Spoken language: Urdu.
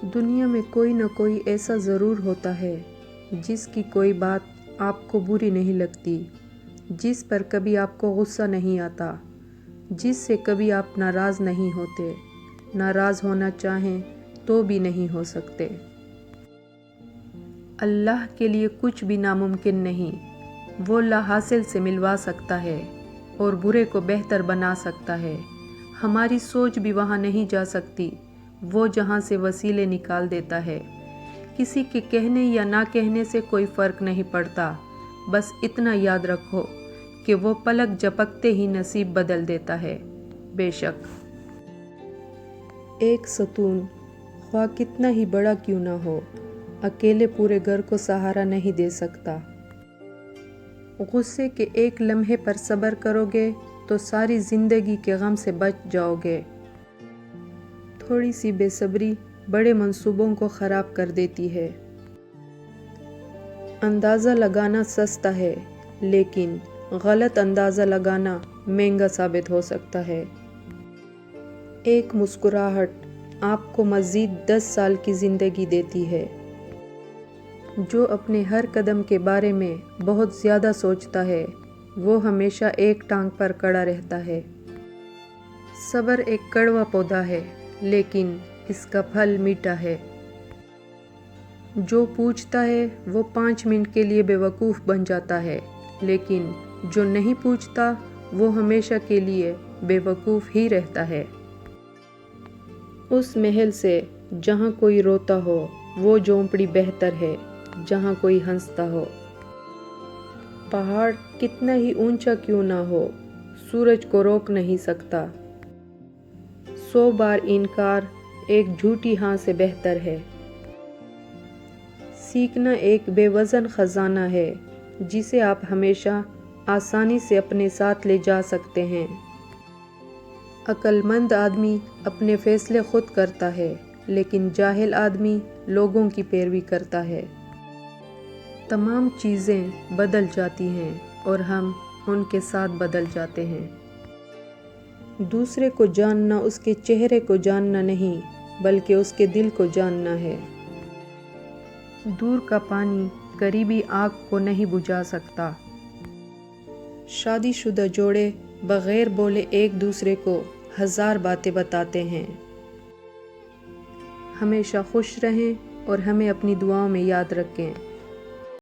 دنیا میں کوئی نہ کوئی ایسا ضرور ہوتا ہے جس کی کوئی بات آپ کو بری نہیں لگتی، جس پر کبھی آپ کو غصہ نہیں آتا، جس سے کبھی آپ ناراض نہیں ہوتے، ناراض ہونا چاہیں تو بھی نہیں ہو سکتے۔ اللہ کے لیے کچھ بھی ناممکن نہیں، وہ لا حاصل سے ملوا سکتا ہے اور برے کو بہتر بنا سکتا ہے۔ ہماری سوچ بھی وہاں نہیں جا سکتی، وہ جہاں سے وسیلے نکال دیتا ہے۔ کسی کے کہنے یا نہ کہنے سے کوئی فرق نہیں پڑتا، بس اتنا یاد رکھو کہ وہ پلک جھپکتے ہی نصیب بدل دیتا ہے۔ بے شک ایک ستون خواہ کتنا ہی بڑا کیوں نہ ہو، اکیلے پورے گھر کو سہارا نہیں دے سکتا۔ غصے کے ایک لمحے پر صبر کرو گے تو ساری زندگی کے غم سے بچ جاؤ گے۔ تھوڑی سی بے صبری بڑے منصوبوں کو خراب کر دیتی ہے۔ اندازہ لگانا سستا ہے، لیکن غلط اندازہ لگانا مہنگا ثابت ہو سکتا ہے۔ ایک مسکراہٹ آپ کو مزید 10 سال کی زندگی دیتی ہے۔ جو اپنے ہر قدم کے بارے میں بہت زیادہ سوچتا ہے، وہ ہمیشہ ایک ٹانگ پر کڑا رہتا ہے۔ صبر ایک کڑوا پودا ہے، لیکن اس کا پھل میٹھا ہے۔ جو پوچھتا ہے وہ 5 منٹ کے لیے بے وقوف بن جاتا ہے، لیکن جو نہیں پوچھتا وہ ہمیشہ کے لیے بے وقوف ہی رہتا ہے۔ اس محل سے جہاں کوئی روتا ہو وہ جھونپڑی بہتر ہے جہاں کوئی ہنستا ہو۔ پہاڑ کتنا ہی اونچا کیوں نہ ہو، سورج کو روک نہیں سکتا۔ 100 بار انکار ایک جھوٹی ہاں سے بہتر ہے۔ سیکھنا ایک بے وزن خزانہ ہے جسے آپ ہمیشہ آسانی سے اپنے ساتھ لے جا سکتے ہیں۔ عقل مند آدمی اپنے فیصلے خود کرتا ہے، لیکن جاہل آدمی لوگوں کی پیروی کرتا ہے۔ تمام چیزیں بدل جاتی ہیں اور ہم ان کے ساتھ بدل جاتے ہیں۔ دوسرے کو جاننا اس کے چہرے کو جاننا نہیں، بلکہ اس کے دل کو جاننا ہے۔ دور کا پانی قریبی آگ کو نہیں بجھا سکتا۔ شادی شدہ جوڑے بغیر بولے ایک دوسرے کو 1000 باتیں بتاتے ہیں۔ ہمیشہ خوش رہیں اور ہمیں اپنی دعاؤں میں یاد رکھیں۔